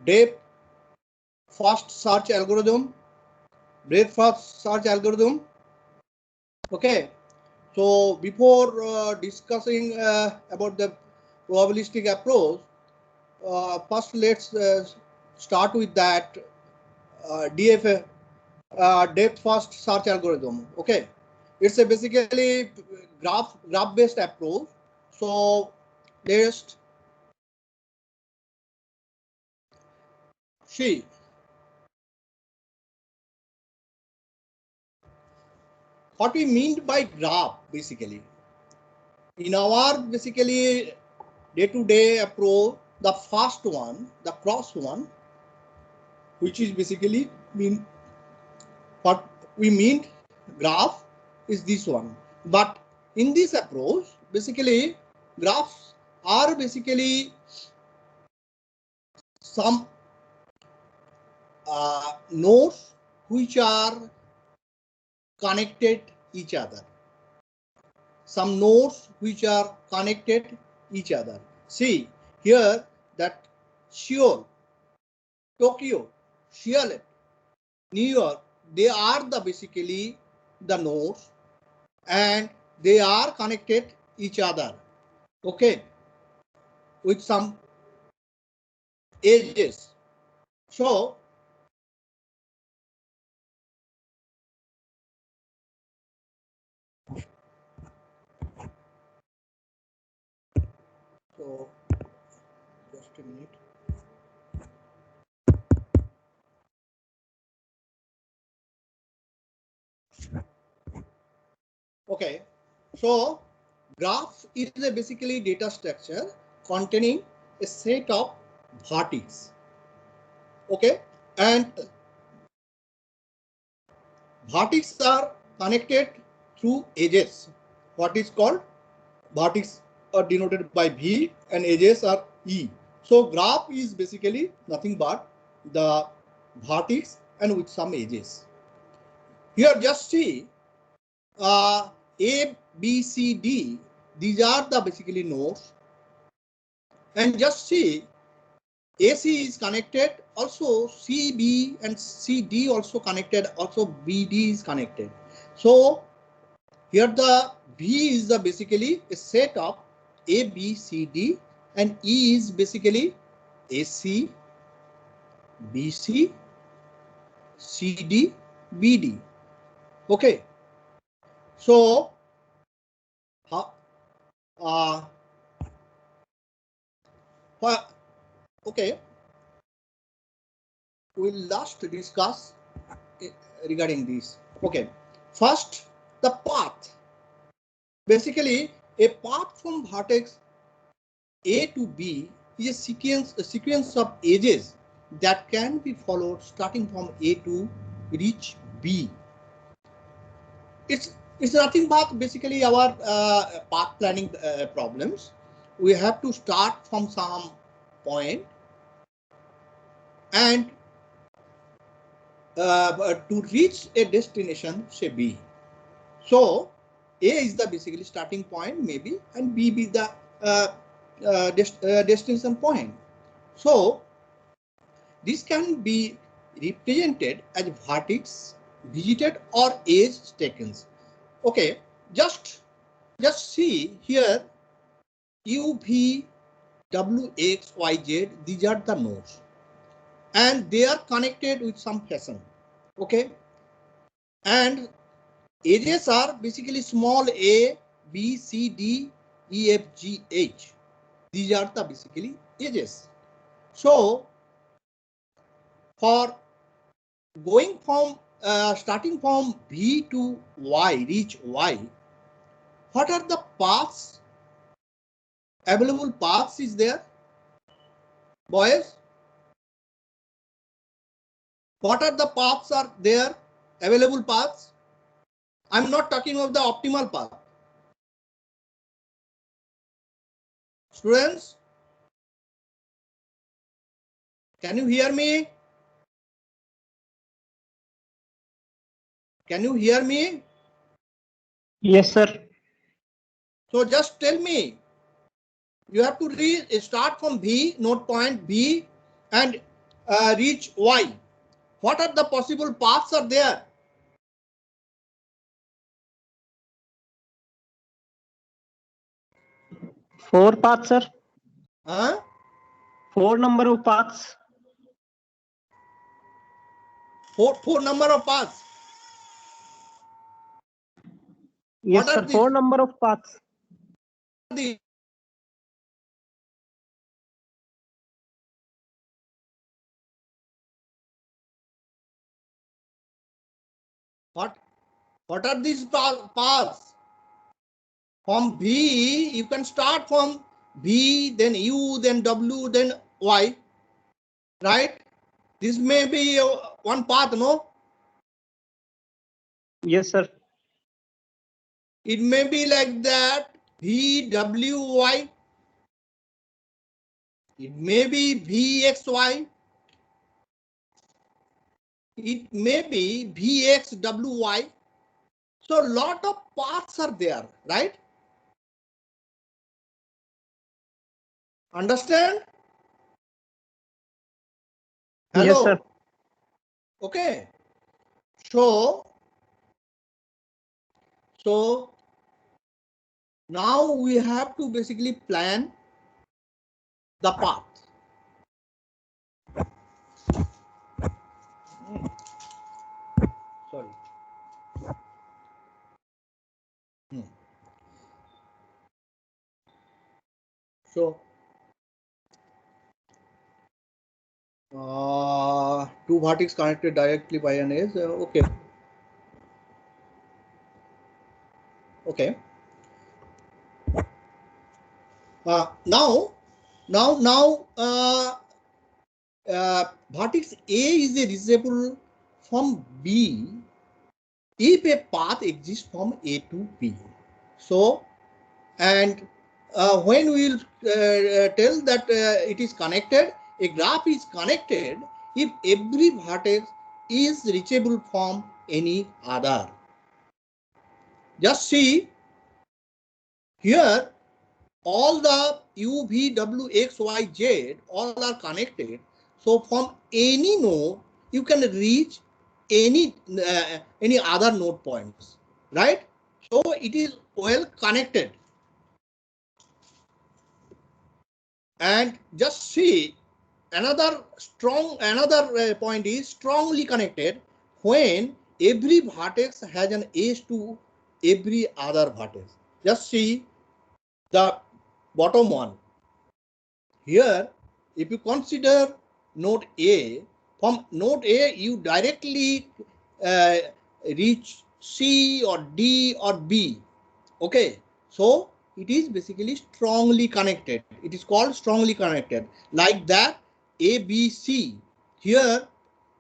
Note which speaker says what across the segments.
Speaker 1: depth first search algorithm, breadth first search algorithm. Okay, so before discussing about the probabilistic approach, first let's start with that DFA, depth first search algorithm. Okay, it's a basically graph based approach. So let's see. What we mean by graph basically in our basically day-to-day approach, the first one, the cross one, which is basically mean what we mean graph is this one. But in this approach, basically graphs are basically some nodes which are connected each other. Some nodes which are connected each other. See here that Seoul, Tokyo, Seattle, New York, they are the basically the nodes and they are connected each other. Okay, with some edges. So just a minute. Okay, so graph is a basically data structure containing a set of vertices. Okay, and vertices are connected through edges. What is called vertices are denoted by V and edges are E. So graph is basically nothing but the vertex and with some edges. Here just see A, B, C, D. These are the basically nodes. And just see AC is connected, also CB and CD also connected, also BD is connected. So here the V is the basically a set of A, B, C, D and E is basically AC, BC, CD, BD. Okay. So okay, we'll last discuss regarding this. Okay, first the path. Basically, a path from vertex A to B is a sequence of edges that can be followed starting from A to reach B. It's nothing but basically our path planning problems. We have to start from some point and to reach a destination, say B. So A is the basically starting point maybe and B be the destination point. So this can be represented as vertex visited or edge taken. Okay, just see here U, V, W, X, Y, Z. These are the nodes, and they are connected with some fashion. Okay, and edges are basically small a, B, C, D, E, F, G, H. These are the basically edges. So for going from starting from V to Y, reach Y, what are the paths? Available paths is there, boys? What are the paths are there? Available paths? I'm not talking of the optimal path. Students, can you hear me? Can you hear me?
Speaker 2: Yes, sir.
Speaker 1: So just tell me, You have to start from V, node point B, and reach Y. What are the possible paths are there?
Speaker 2: Four paths, sir.
Speaker 1: Huh?
Speaker 2: Four number of paths.
Speaker 1: Four number of paths.
Speaker 2: Yes,
Speaker 1: What are
Speaker 2: sir.
Speaker 1: these?
Speaker 2: Four number of paths.
Speaker 1: The what are these paths? From V, you can start from V, then U, then W, then Y, right? This may be one path, no?
Speaker 2: Yes, sir.
Speaker 1: It may be like that, V, W, Y. It may be V, X, Y. It may be V, X, W, Y. So a lot of paths are there, right? Understand? Hello?
Speaker 2: Yes, sir.
Speaker 1: Okay. So now we have to basically plan the path. Sorry. So two vertex connected directly by an edge. Okay. Okay. Now vertex A is a reachable from B if a path exists from A to B. So, and when we will tell that it is connected, a graph is connected if every vertex is reachable from any other. Just see here, all the U, V, W, X, Y, Z all are connected. So from any node, you can reach any other node points, right? So it is well connected. And just see another point is strongly connected when every vertex has an edge to every other vertex. Just see the bottom one. Here, if you consider node A, from node A, you directly uh, reach C or D or B. Okay, so it is basically strongly connected. It is called strongly connected. Like that, A, B, C. Here,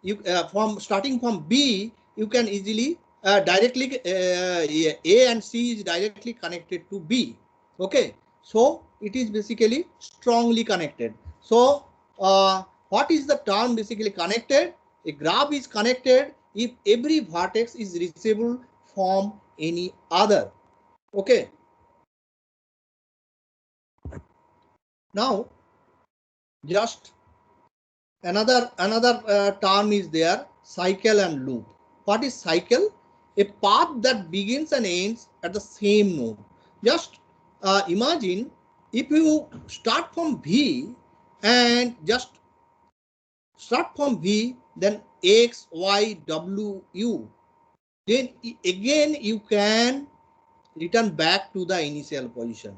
Speaker 1: you from starting from B, you can easily directly A and C is directly connected to B. Okay, so it is basically strongly connected. So what is the term basically connected? A graph is connected if every vertex is reachable from any other. Okay. Now, just another term is there, cycle and loop. What is cycle? A path that begins and ends at the same node. Just imagine if you start from V and just start from V, then X, Y, W, U. Then again you can return back to the initial position.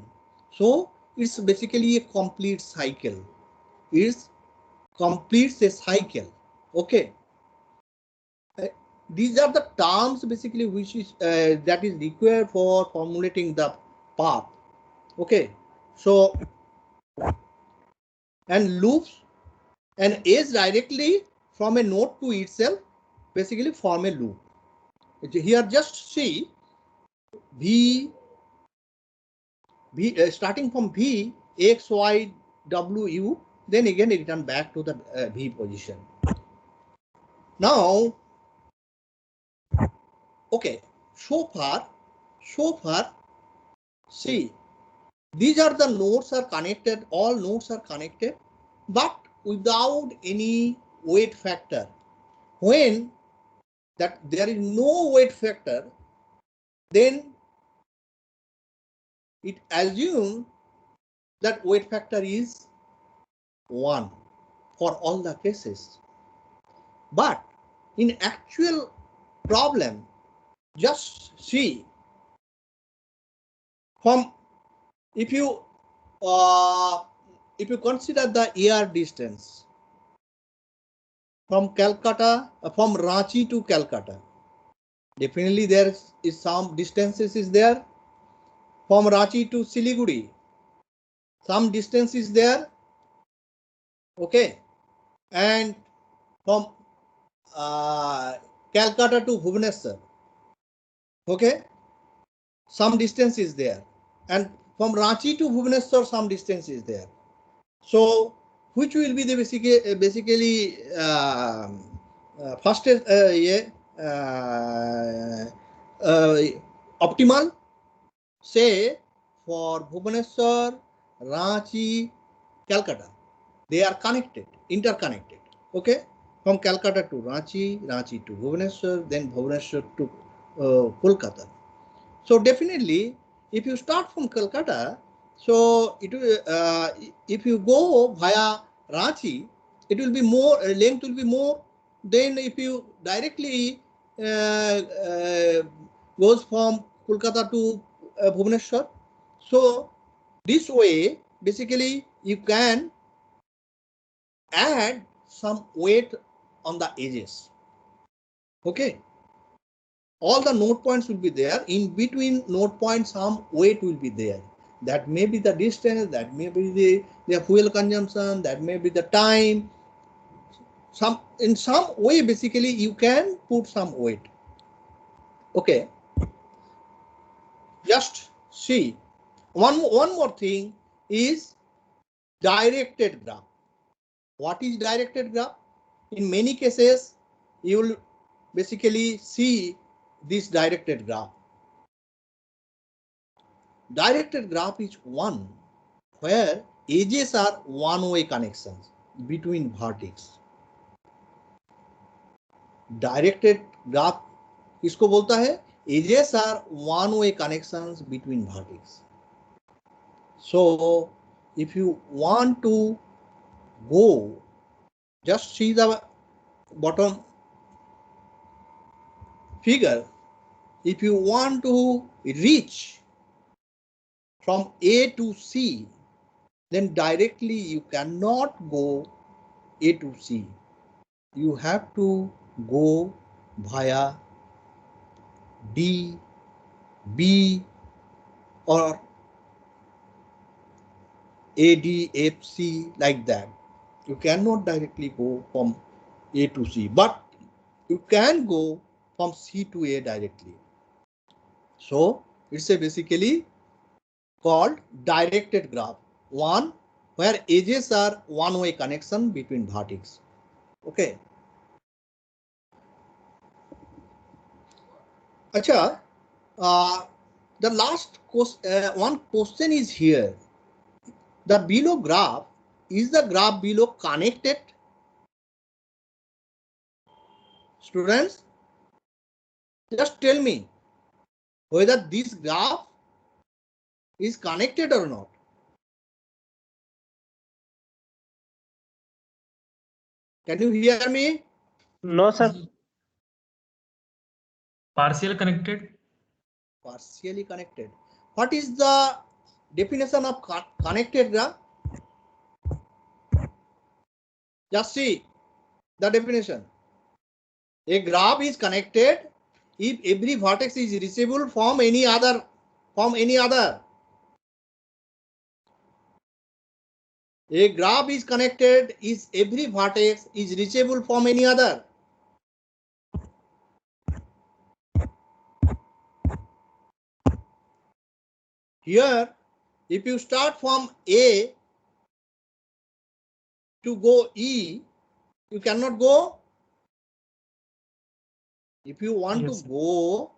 Speaker 1: So it's basically a complete cycle. It's completes a cycle. Okay. These are the terms basically which is that is required for formulating the path. Okay. So and loops and edge directly from a node to itself basically form a loop. Here just see V starting from V X Y W U, then again return back to the V position. Now, okay, so far, see, These are the nodes are connected, all nodes are connected, but without any weight factor. When that there is no weight factor, then it assumes that weight factor is 1 for all the cases. But in actual problem, just see from if you consider the air distance from Calcutta, from Ranchi to Calcutta, definitely there is some distances is there. From Ranchi to Siliguri, some distance is there. Okay, and from Calcutta to Bhubaneswar, okay, some distance is there, and from Ranchi to Bhubaneswar some distance is there. So which will be the basically fastest optimal? Say for Bhubaneswar, Ranchi, Calcutta, they are connected, interconnected. Okay, from Calcutta to Ranchi, Ranchi to Bhubaneswar, then Bhubaneswar to Kolkata. So definitely, if you start from Calcutta, so it if you go via Ranchi, it will be more, length will be more. Then if you directly goes from Kolkata to Bhubaneswar, so this way basically you can add some weight on the edges. Okay, all the node points will be there. In between node points, some weight will be there. That may be the distance, that may be the fuel consumption, that may be the time. In some way, basically, you can put some weight. Okay. Just see. One more thing is directed graph. What is directed graph? In many cases, you will basically see this directed graph. Directed graph is one where edges are one-way connections between vertex. Directed graph किसको बोलता है? Edges are one-way connections between vertex. So if you want to go, just see the bottom figure. If you want to reach from A to C, then directly you cannot go A to C. You have to go via D, B, or A, D, F, C, like that. You cannot directly go from A to C, but you can go from C to A directly. So it's a basically called directed graph. One where edges are one-way connection between vertex. Okay. Acha, the last one question is here. The below graph, is the graph below connected? Students, just tell me whether this graph is connected or not. Can you hear me?
Speaker 2: No, sir.
Speaker 3: Partial connected.
Speaker 1: Partially connected. What is the definition of connected graph? Just see the definition. A graph is connected if every vertex is reachable from any other. A graph is connected if every vertex is reachable from any other. Here, if you start from A to go E, you cannot go. If you want to go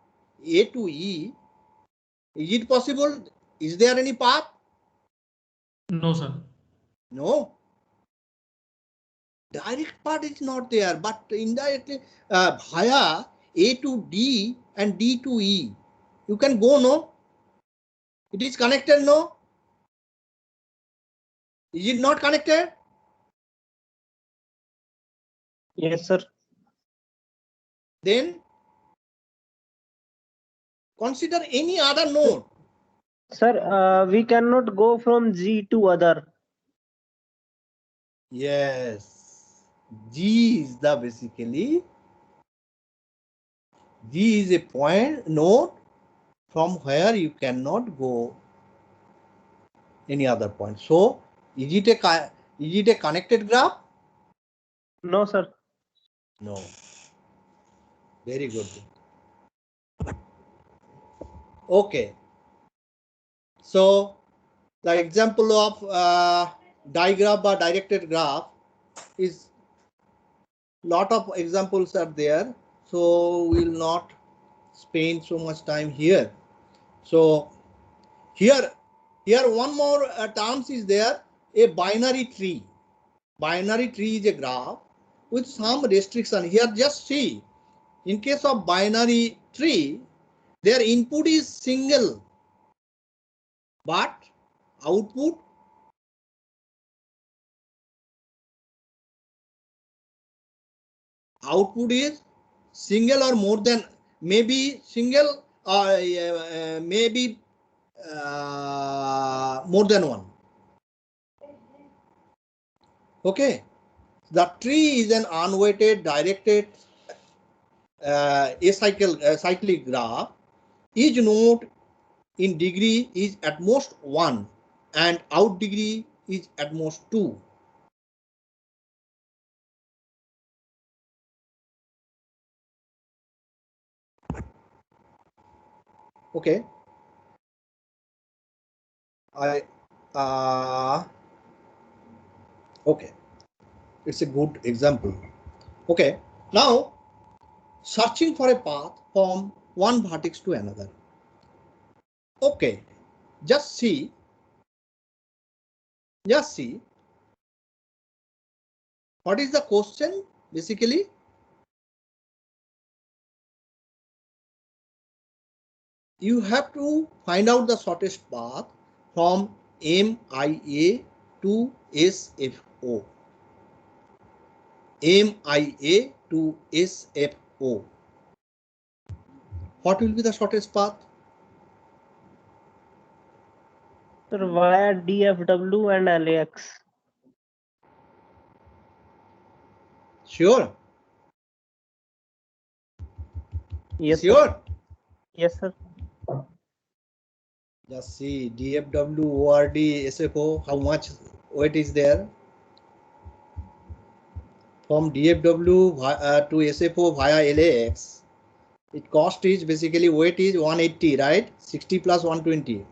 Speaker 1: A to E, is it possible? Is there any path?
Speaker 3: No, sir.
Speaker 1: No. Direct part is not there, but indirectly via A to D and D to E. You can go, no? It is connected, no? Is it not connected?
Speaker 2: Yes, sir.
Speaker 1: Then consider any other node.
Speaker 2: Sir, we cannot go from G to other.
Speaker 1: Yes. G is the basically G is a point node from where you cannot go any other point. So is it a connected graph?
Speaker 2: No, sir.
Speaker 1: No. Very good. Okay. So the example of digraph or directed graph is lot of examples are there. So we will not spend so much time here. So here one more terms is there, a binary tree. Binary tree is a graph with some restriction. Here just see, in case of binary tree, their input is single, but output is single or more than, maybe single or maybe more than one. Okay, the tree is an unweighted directed cyclic graph. Each node in degree is at most 1 and out degree is at most 2. Okay, okay, it's a good example. Okay, now searching for a path from one vertex to another. Okay, just see what is the question basically. You have to find out the shortest path from MIA to SFO. MIA to SFO. What will be the shortest path?
Speaker 2: Sir, via DFW and LAX.
Speaker 1: Sure.
Speaker 2: Yes,
Speaker 1: Sure.
Speaker 2: sir. Yes, sir.
Speaker 1: Just see DFW, ORD, SFO, how much weight is there? From DFW to SFO via LAX, it cost is basically weight is 180, right? 60 plus 120.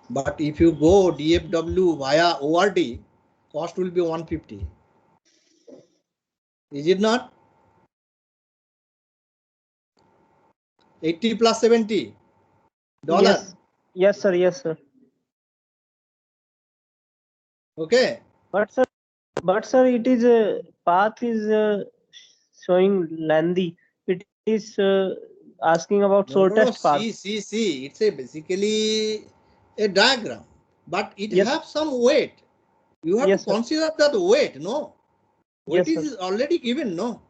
Speaker 1: But if you go DFW via ORD, cost will be 150. Is it not? 80 plus 70 dollar.
Speaker 2: Yes. Yes, sir. Yes, sir.
Speaker 1: Okay.
Speaker 2: But sir, it is path is showing lengthy. It is asking about
Speaker 1: No.
Speaker 2: shortest path.
Speaker 1: See. It's a basically a diagram, but it
Speaker 2: Yes.
Speaker 1: have some weight. You have
Speaker 2: Yes,
Speaker 1: to
Speaker 2: sir.
Speaker 1: consider that weight. No, weight
Speaker 2: Yes, sir.
Speaker 1: is already given. No.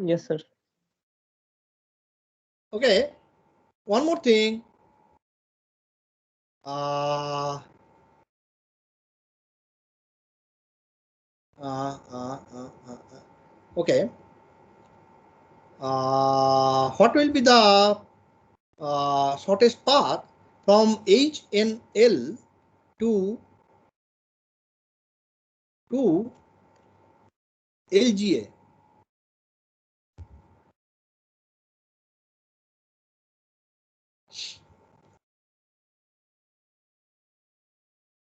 Speaker 2: Yes, sir.
Speaker 1: Okay. One more thing. Uh, okay. What will be the shortest path from HNL to LGA?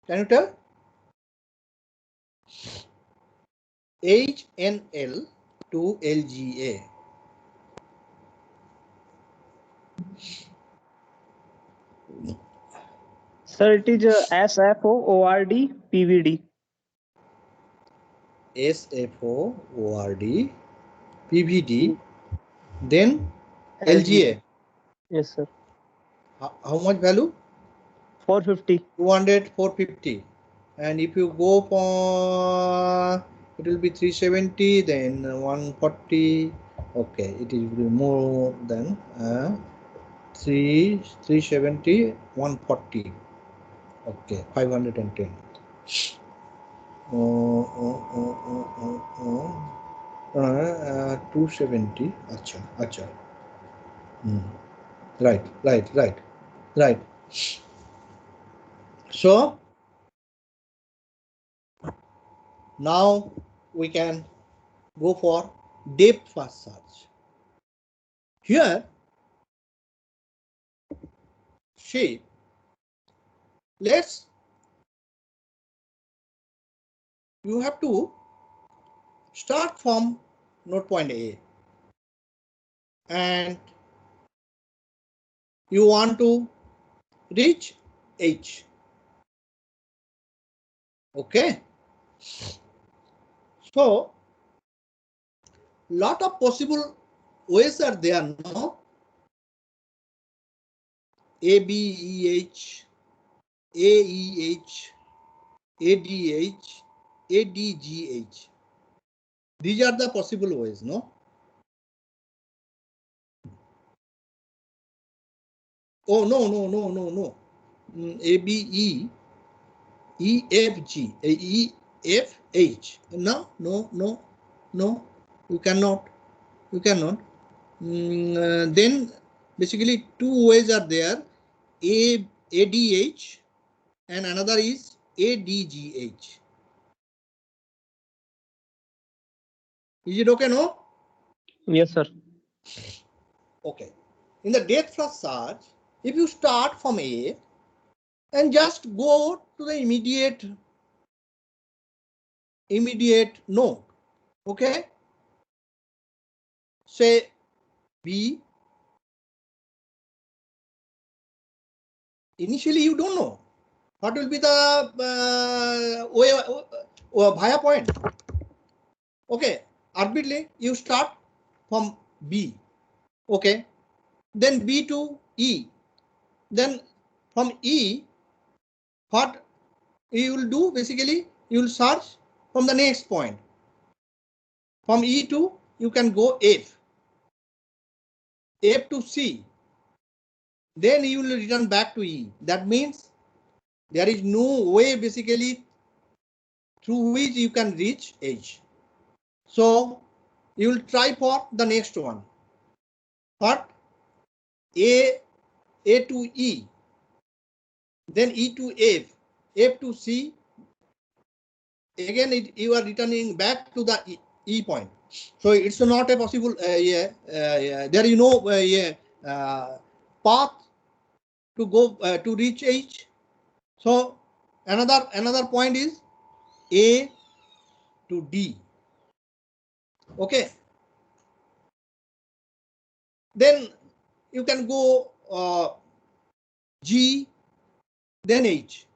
Speaker 1: Can you tell? HNL to LGA.
Speaker 2: Sir, it is SFO, ORD, PVD.
Speaker 1: SFO, ORD, PVD, then LGA.
Speaker 2: Yes, sir.
Speaker 1: How much value?
Speaker 2: 450.
Speaker 1: 200, 450. And if you go for, it will be 370, then 140. Okay, it will be more than 370, 140. Okay, 510. 270. Acha, acha. Right. So now we can go for depth first search. Here, see, you have to start from node point A and you want to reach H. Okay. So, lot of possible ways are there, no? A, B, E, H, A, E, H, A, D, H, A, D, G, H. These are the possible ways, no? Oh, no. A, B, E, E, F, G, E, F, H. No. You cannot. Then basically two ways are there, ADH and another is ADGH. Is it okay, no?
Speaker 2: Yes, sir.
Speaker 1: Okay. In the depth first search, if you start from A and just go to the immediate node, okay? Say B. Initially, you don't know what will be the via point. Okay, arbitrarily you start from B. Okay, then B to E. Then from E, what you will do basically, you will search from the next point. From E to, you can go F to C. Then you will return back to E. That means there is no way basically through which you can reach H. So you will try for the next one. What? A to E, then E to F to C. Again, you are returning back to the E point. So it's not a possible. There is no path to go to reach H. So another point is A to D. Okay. Then you can go G, then H,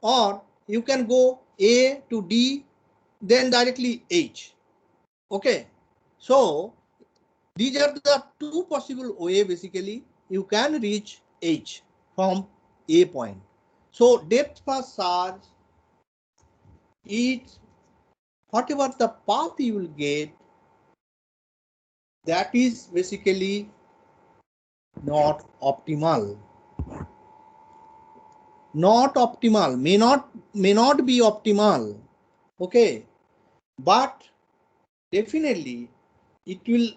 Speaker 1: or you can go A to D, then directly H. Okay. So these are the two possible way basically you can reach H from A point. So depth first search is whatever the path you will get, that is basically not optimal. Not optimal, may not be optimal. Okay, but definitely it will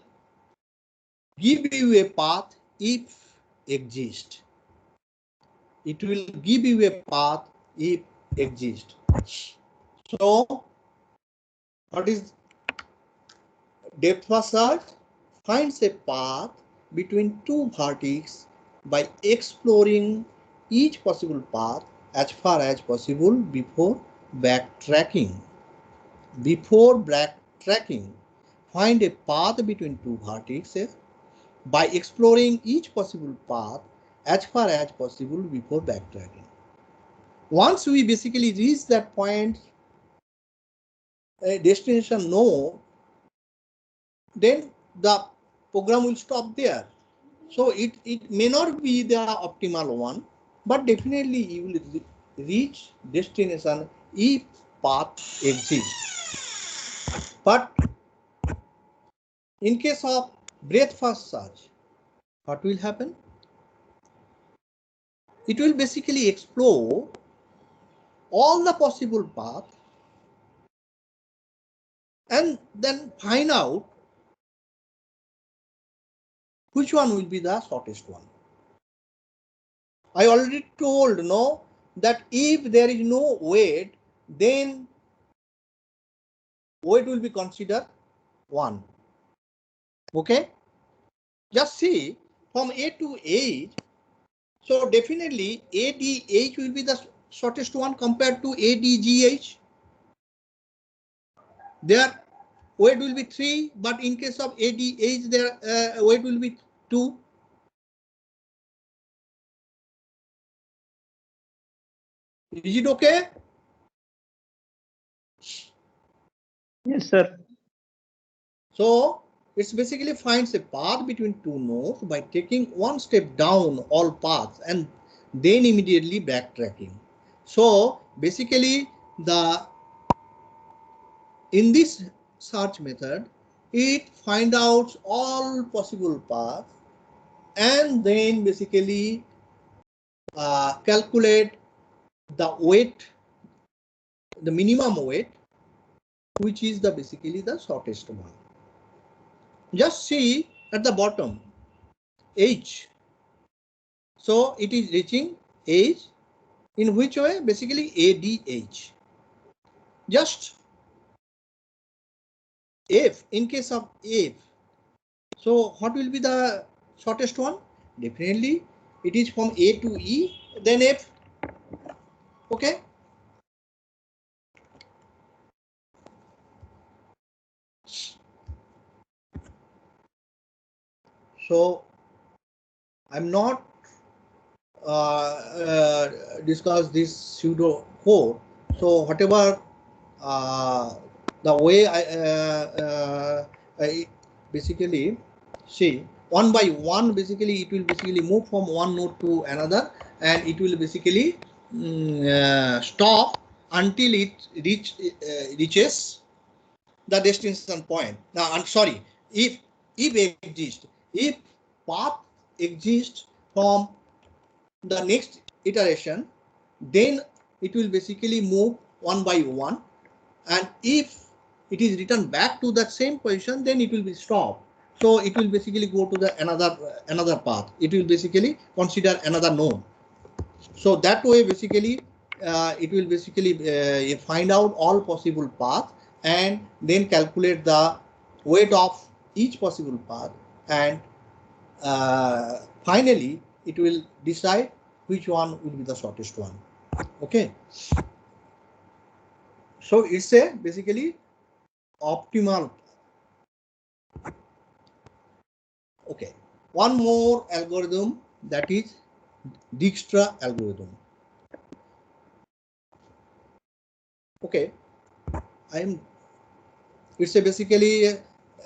Speaker 1: give you a path if exist. It will give you a path if exist. So what is depth first search? Finds a path between two vertices by exploring each possible path as far as possible before backtracking. Before backtracking, find a path between two vertices by exploring each possible path as far as possible before backtracking. Once we basically reach that point, destination node, then the program will stop there. So it may not be the optimal one, but definitely you will reach destination if path exists. But in case of breadth first search, what will happen? It will basically explore all the possible paths and then find out which one will be the shortest one. I already told that if there is no weight, then weight will be considered 1. Okay, just see from A to H. So definitely ADH will be the shortest one compared to ADGH. Their weight will be 3, but in case of ADH, their weight will be 2. Is it okay?
Speaker 2: Yes, sir.
Speaker 1: So it's basically finds a path between two nodes by taking one step down all paths and then immediately backtracking. So basically in this search method, it finds out all possible paths and then basically calculate the weight, the minimum weight, which is basically the shortest one. Just see at the bottom, H. So it is reaching H in which way? Basically ADH. Just F, in case of F. So what will be the shortest one? Definitely it is from A to E, then F. Okay. So I'm not discuss this pseudo code. So whatever the way I basically see one by one, basically it will basically move from one node to another, and it will basically stop until it reaches the destination point. Now I'm sorry, if exists, if path exists from the next iteration, then it will basically move one by one, and if it is returned back to that same position, then it will be stopped. So it will basically go to the another path. It will basically consider another node. So that way basically it will basically find out all possible paths and then calculate the weight of each possible path, and finally it will decide which one will be the shortest one. Okay, so it's a basically optimal. Okay, one more algorithm, that is Dijkstra algorithm. Okay, it's a basically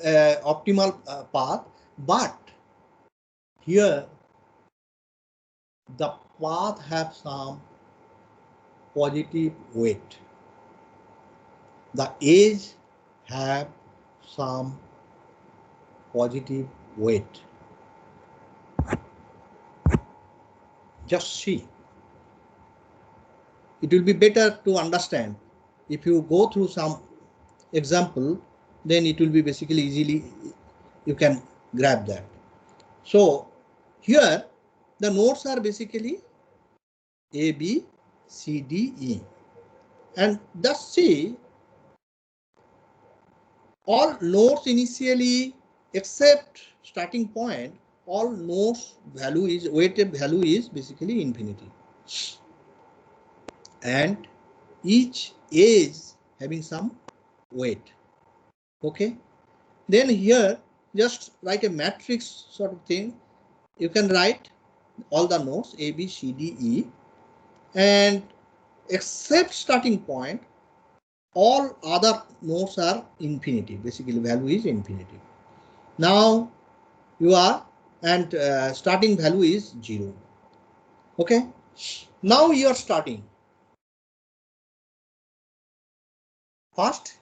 Speaker 1: optimal path, but here the path have some positive weight. The edge have some positive weight. Just see. It will be better to understand if you go through some example, then it will be basically easily you can grab that. So here the nodes are basically A, B, C, D, E, and thus see all nodes initially except starting point, all nodes value is weighted value is basically infinity, and each edge having some weight. Okay, then here just write a matrix sort of thing. You can write all the nodes A, B, C, D, E, and except starting point, all other nodes are infinity. Basically, value is infinity. Now you are, and starting value is 0. Okay. Now you are starting. First,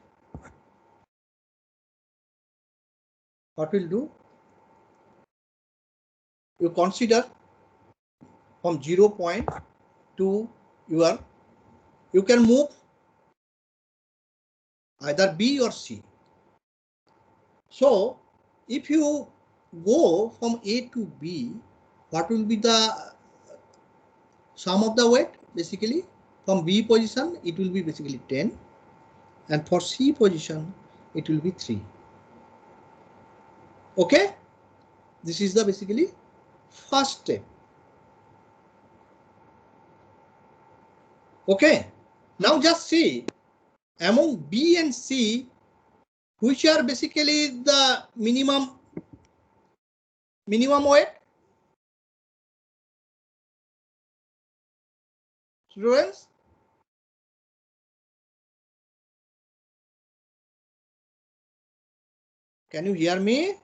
Speaker 1: what will do? You consider from 0 point to your, you can move either B or C. So if you go from A to B, what will be the sum of the weight? Basically, from B position, it will be basically 10. And for C position, it will be 3. Okay. This is the basically first step. Okay. Now just see among B and C, which are basically the minimum weight. Students, can you hear me?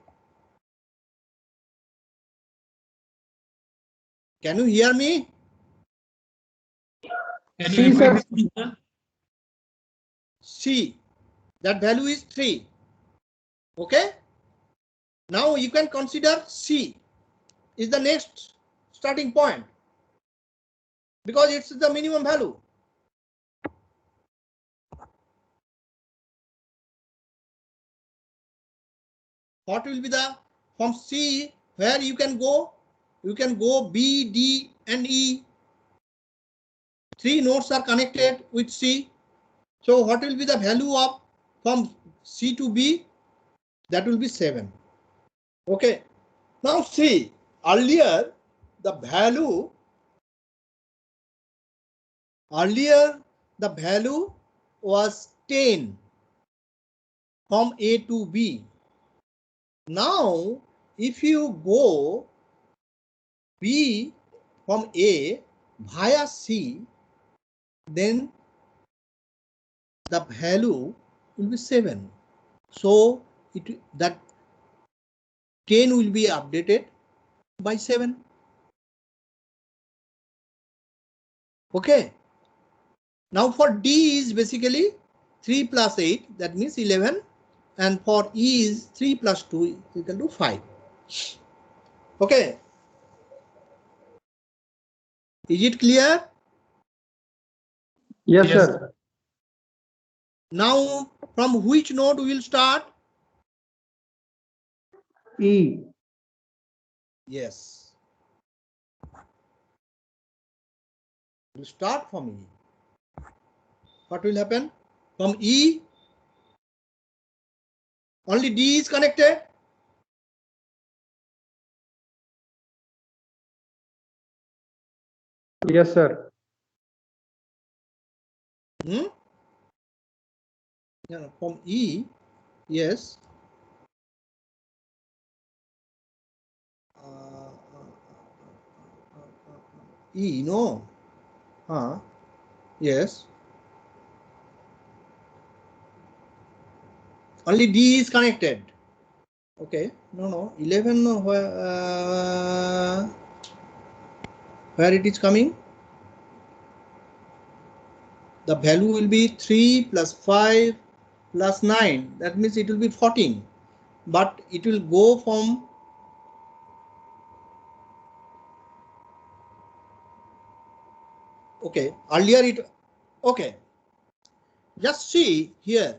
Speaker 1: Can you hear me?
Speaker 2: C, sir.
Speaker 1: C, that value is 3. Okay. Now you can consider C is the next starting point because it's the minimum value. What will be the from C where you can go? You can go B, D, and E. 3 nodes are connected with C. So what will be the value of from C to B? That will be 7. Okay. Now see, earlier the value was 10 from A to B. Now if you go B from A via C, then the value will be 7. So that 10 will be updated by 7. Okay. Now for D is basically 3 plus 8, that means 11. And for E is 3 plus 2 is equal to 5. Okay. Is it clear?
Speaker 2: Yes, sir.
Speaker 1: Now from which node we will start?
Speaker 2: E.
Speaker 1: Yes. We'll start from E. What will happen? From E, only D is connected.
Speaker 2: Yes, sir.
Speaker 1: Yeah, from E, yes. E, no. Yes. Only D is connected. Okay. No. 11, where it is coming? The value will be 3 plus 5 plus 9. That means it will be 14. But it will go from okay. Earlier it okay. Just see here.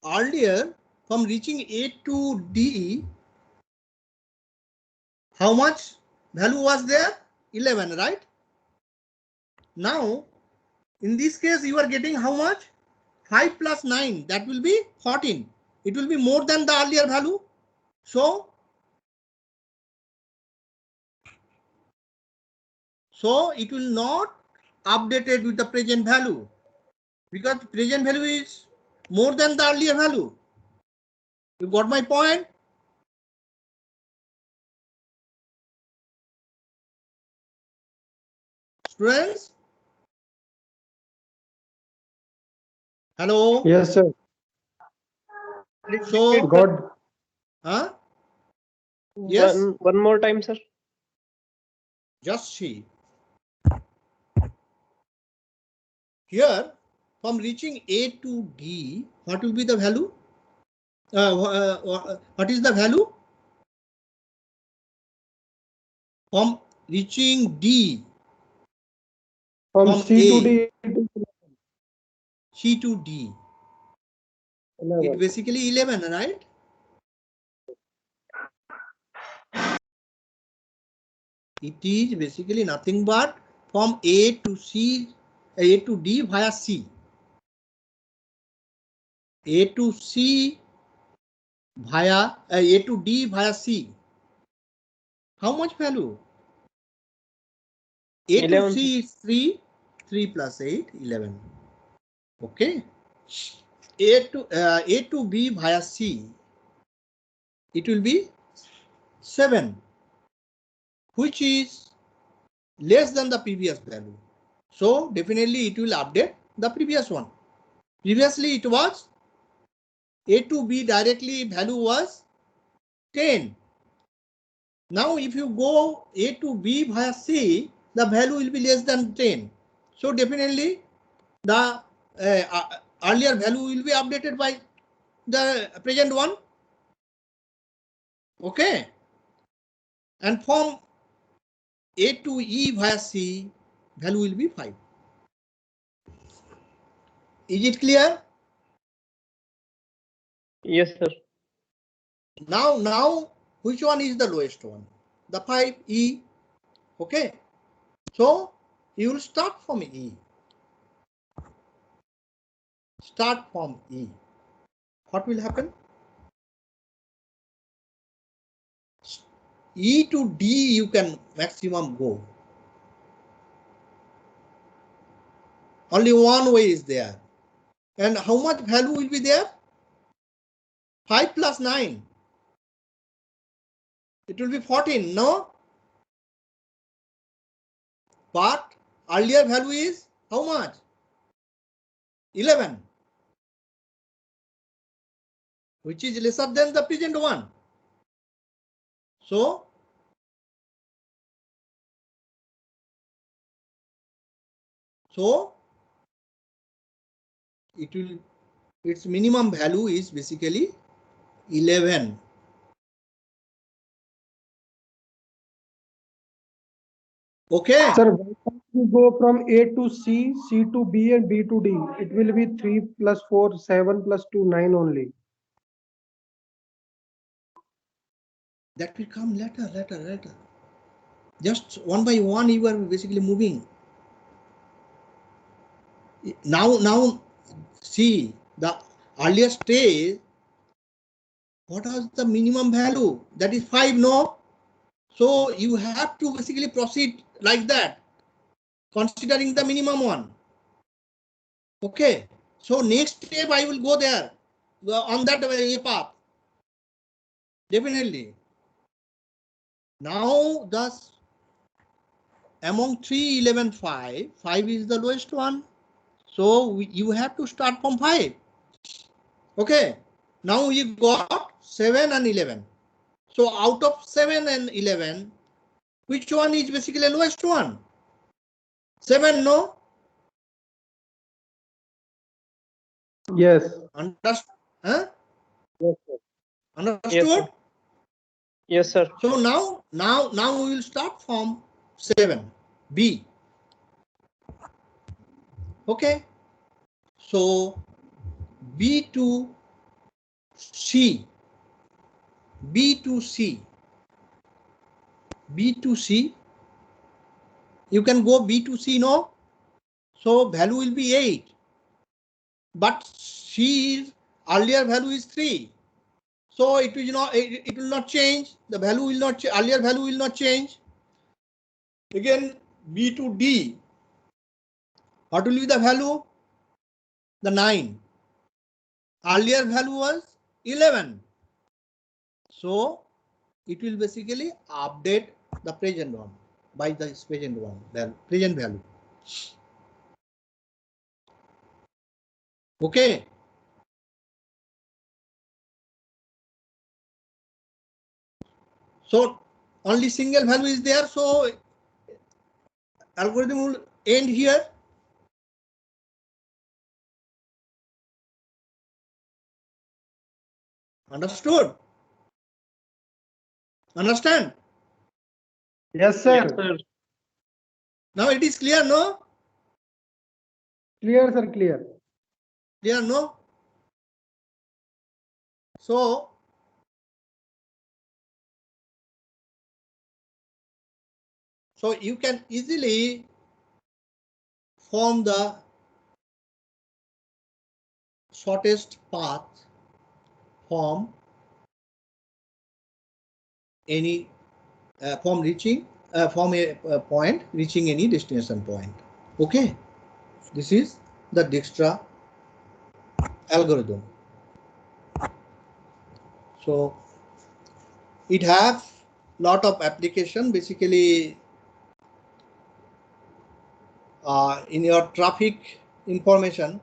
Speaker 1: Earlier from reaching A to D, how much value was there? 11, right? Now in this case you are getting how much? 5 plus 9, that will be 14. It will be more than the earlier value. So it will not updated with the present value because present value is more than the earlier value. You got my point? Students? Hello?
Speaker 2: Yes, sir.
Speaker 1: So,
Speaker 2: God.
Speaker 1: huh? Yes?
Speaker 2: One more time, sir.
Speaker 1: Just see. Here, from reaching A to D, what will be the value? What is the value? From reaching D.
Speaker 2: From C
Speaker 1: A,
Speaker 2: to D.
Speaker 1: C to D.
Speaker 2: 11.
Speaker 1: It basically 11, right? It is basically nothing but from A to C, A to D via C. A to C via A to D via C. How much value? A
Speaker 2: 11.
Speaker 1: to C is 3, 3 plus 8, 11. Okay. A to B via C, it will be 7, which is less than the previous value. So definitely it will update the previous one. Previously it was A to B directly value was 10. Now if you go A to B via C, the value will be less than 10. So definitely the earlier value will be updated by the present one. Okay. And from A to E via C, value will be 5. Is it clear?
Speaker 2: Yes, sir.
Speaker 1: Now, which one is the lowest one? The 5E. Okay. So you will start from E. Start from E. What will happen? E to D you can maximum go. Only one way is there. And how much value will be there? 5 plus 9. It will be 14, no? But earlier value is how much? 11. Which is lesser than the present one. So it will, its minimum value is basically 11. Okay.
Speaker 2: Sir, why can't we go from A to C, C to B, and B to D? It will be 3 plus 4, 7 plus 2, 9 only.
Speaker 1: That will come later. Just one by one you are basically moving. Now see the earlier stage. What was the minimum value? That is 5, no? So you have to basically proceed like that, considering the minimum one. Okay. So next step I will go there on that path. Definitely. Now thus among 3, 11, 5, 5 is the lowest one. So you have to start from 5. Okay. Now you got 7 and 11. So out of 7 and 11, which one is basically the lowest one? 7, no?
Speaker 2: Yes.
Speaker 1: Understood? Huh?
Speaker 2: Yes, sir.
Speaker 1: Understood?
Speaker 2: Yes, sir.
Speaker 1: So now we will start from 7, B. Okay. So B to C, B to C, B to C. You can go B to C, no? So value will be 8. But C's earlier value is 3. So it will not change. The value will not change. Earlier value will not change. Again, B to D. What will be the value? The 9. Earlier value was 11. So it will basically update the present one. by the present one, present value. Okay. So only single value is there, so algorithm will end here. Understood? Understand?
Speaker 2: Yes, sir.
Speaker 3: Yes, sir.
Speaker 1: Now it is clear, no?
Speaker 2: Clear, sir, clear.
Speaker 1: Clear, no? So you can easily form the shortest path from any from reaching from a point reaching any destination point. Okay, this is the Dijkstra algorithm. So it have lot of application. Basically, in your traffic information,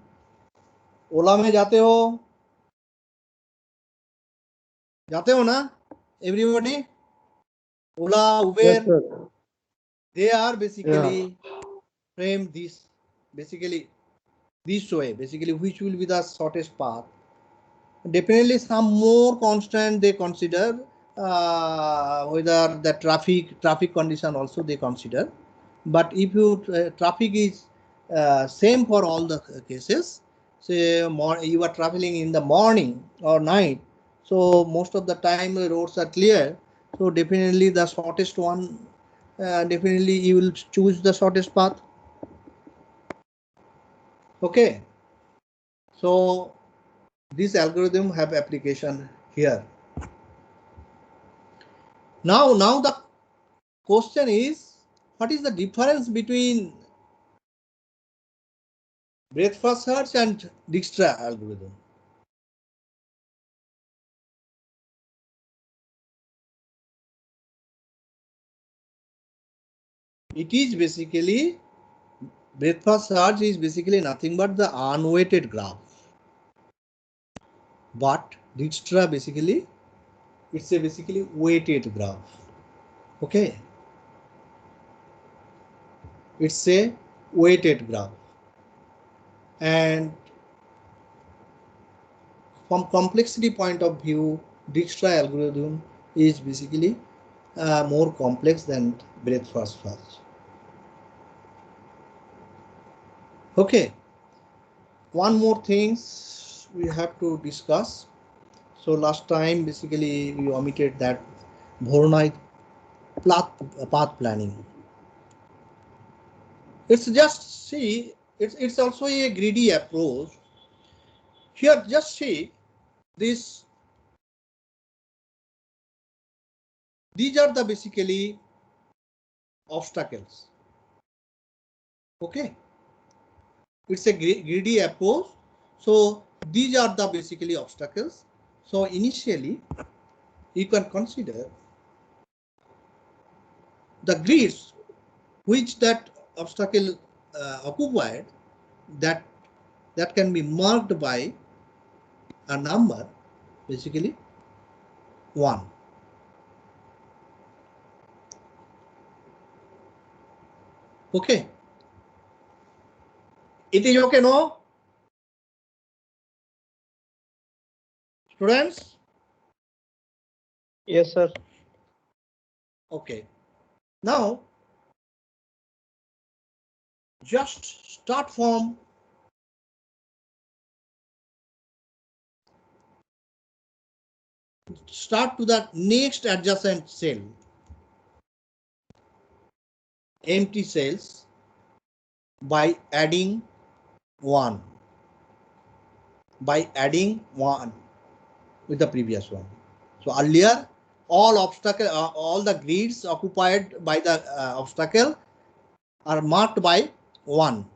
Speaker 1: ओला में जाते हो ना everybody? Ola,
Speaker 2: Yes,
Speaker 1: Uber,
Speaker 2: sir.
Speaker 1: they are
Speaker 2: Yeah.
Speaker 1: basically frame this basically this way, basically which will be the shortest path. Definitely some more constant they consider, whether the traffic condition also they consider. But if you traffic is same for all the cases, say you are traveling in the morning or night, so most of the time the roads are clear, so definitely the shortest one, definitely you will choose the shortest path. Okay, so this algorithm have application here. Now the question is, what is the difference between breadth first search and Dijkstra algorithm? It is basically, breadth first search is basically nothing but the unweighted graph. But Dijkstra basically, it's a basically weighted graph. Okay. It's a weighted graph. And from complexity point of view, Dijkstra algorithm is basically more complex than breadth first search. Okay, one more things we have to discuss. So last time basically we omitted that Voronoi path planning. It's just see, it's also a greedy approach. Here just see this, these are the basically obstacles. Okay, it's a greedy approach. So these are the basically obstacles. So initially you can consider the grids which that obstacle occupied, that can be marked by a number, basically 1. Okay, it is okay, no, students?
Speaker 3: Yes, sir.
Speaker 1: Okay, now just start from to the next adjacent cell, empty cells, by adding 1, with the previous one. So earlier all the grids occupied by the obstacle are marked by 1.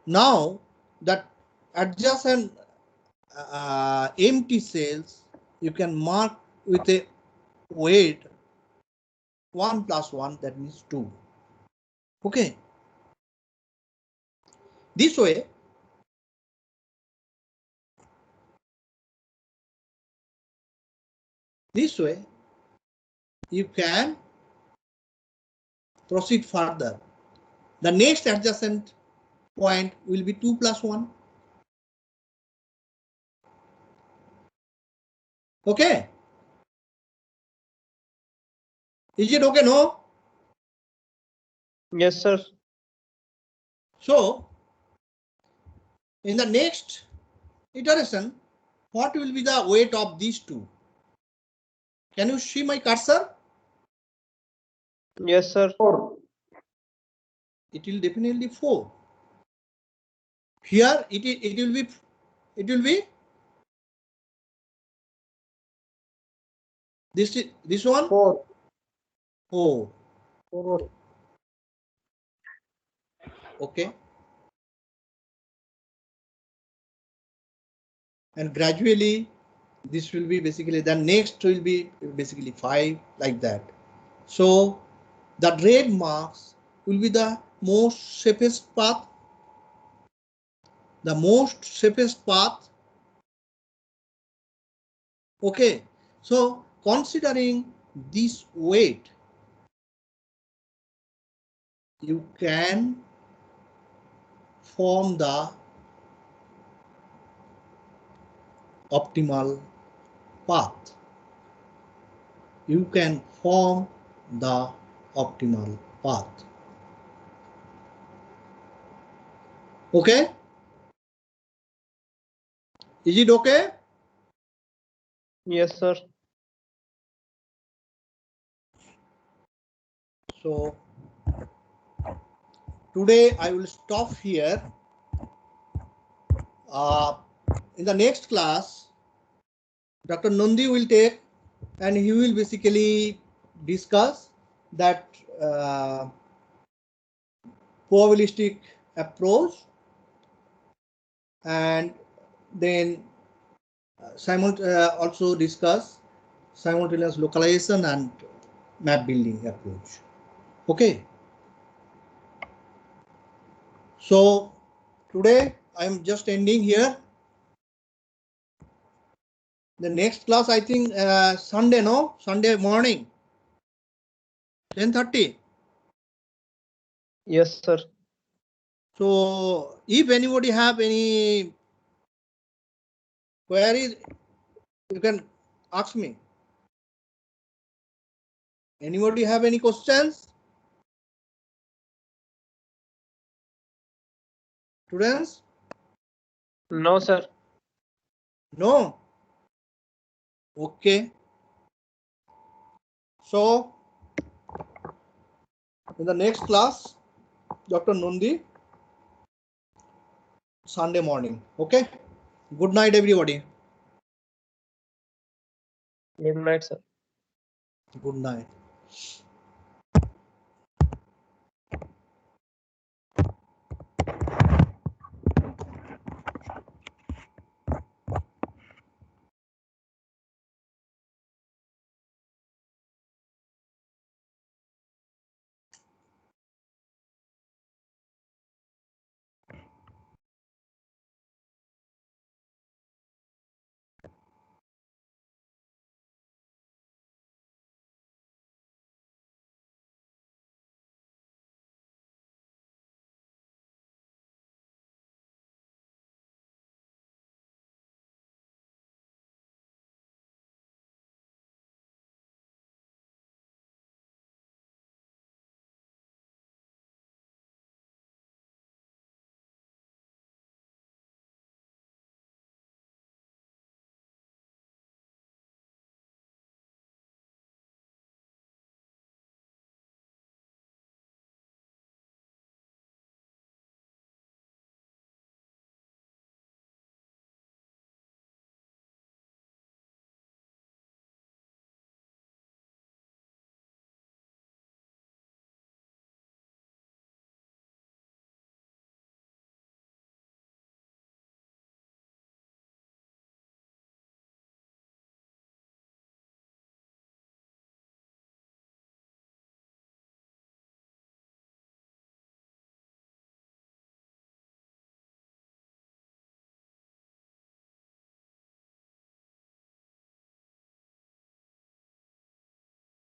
Speaker 1: Now that adjacent empty cells you can mark with a weight 1 plus 1, that means 2. Okay. This way, you can proceed further. The next adjacent point will be 2 plus 1. Okay. Is it okay? No?
Speaker 3: Yes, sir.
Speaker 1: So, in the next iteration, what will be the weight of these two? Can you see my cursor?
Speaker 3: Yes, sir.
Speaker 2: 4.
Speaker 1: It will definitely 4. Here it will be this one
Speaker 2: 4.
Speaker 1: 4.
Speaker 2: 4.
Speaker 1: Okay. And gradually this will be basically, the next will be basically 5, like that. So the red marks will be the most safest path. The most safest path. Okay. So considering this weight, you can form the optimal path. You can form the optimal path. Okay? Is it okay?
Speaker 3: Yes, sir.
Speaker 1: So today I will stop here. In the next class, Dr. Nandi will take, and he will basically discuss that probabilistic approach, and then also discuss simultaneous localization and map building approach. Okay. So today I am just ending here. The next class, I think Sunday, no? Sunday morning, 10:30.
Speaker 3: Yes, sir.
Speaker 1: So if anybody have any queries, you can ask me. Anybody have any questions? Students?
Speaker 3: No, sir.
Speaker 1: No? Okay. So in the next class, Dr. Nundi, Sunday morning. Okay. Good night, everybody.
Speaker 3: Good night, sir.
Speaker 1: Good night.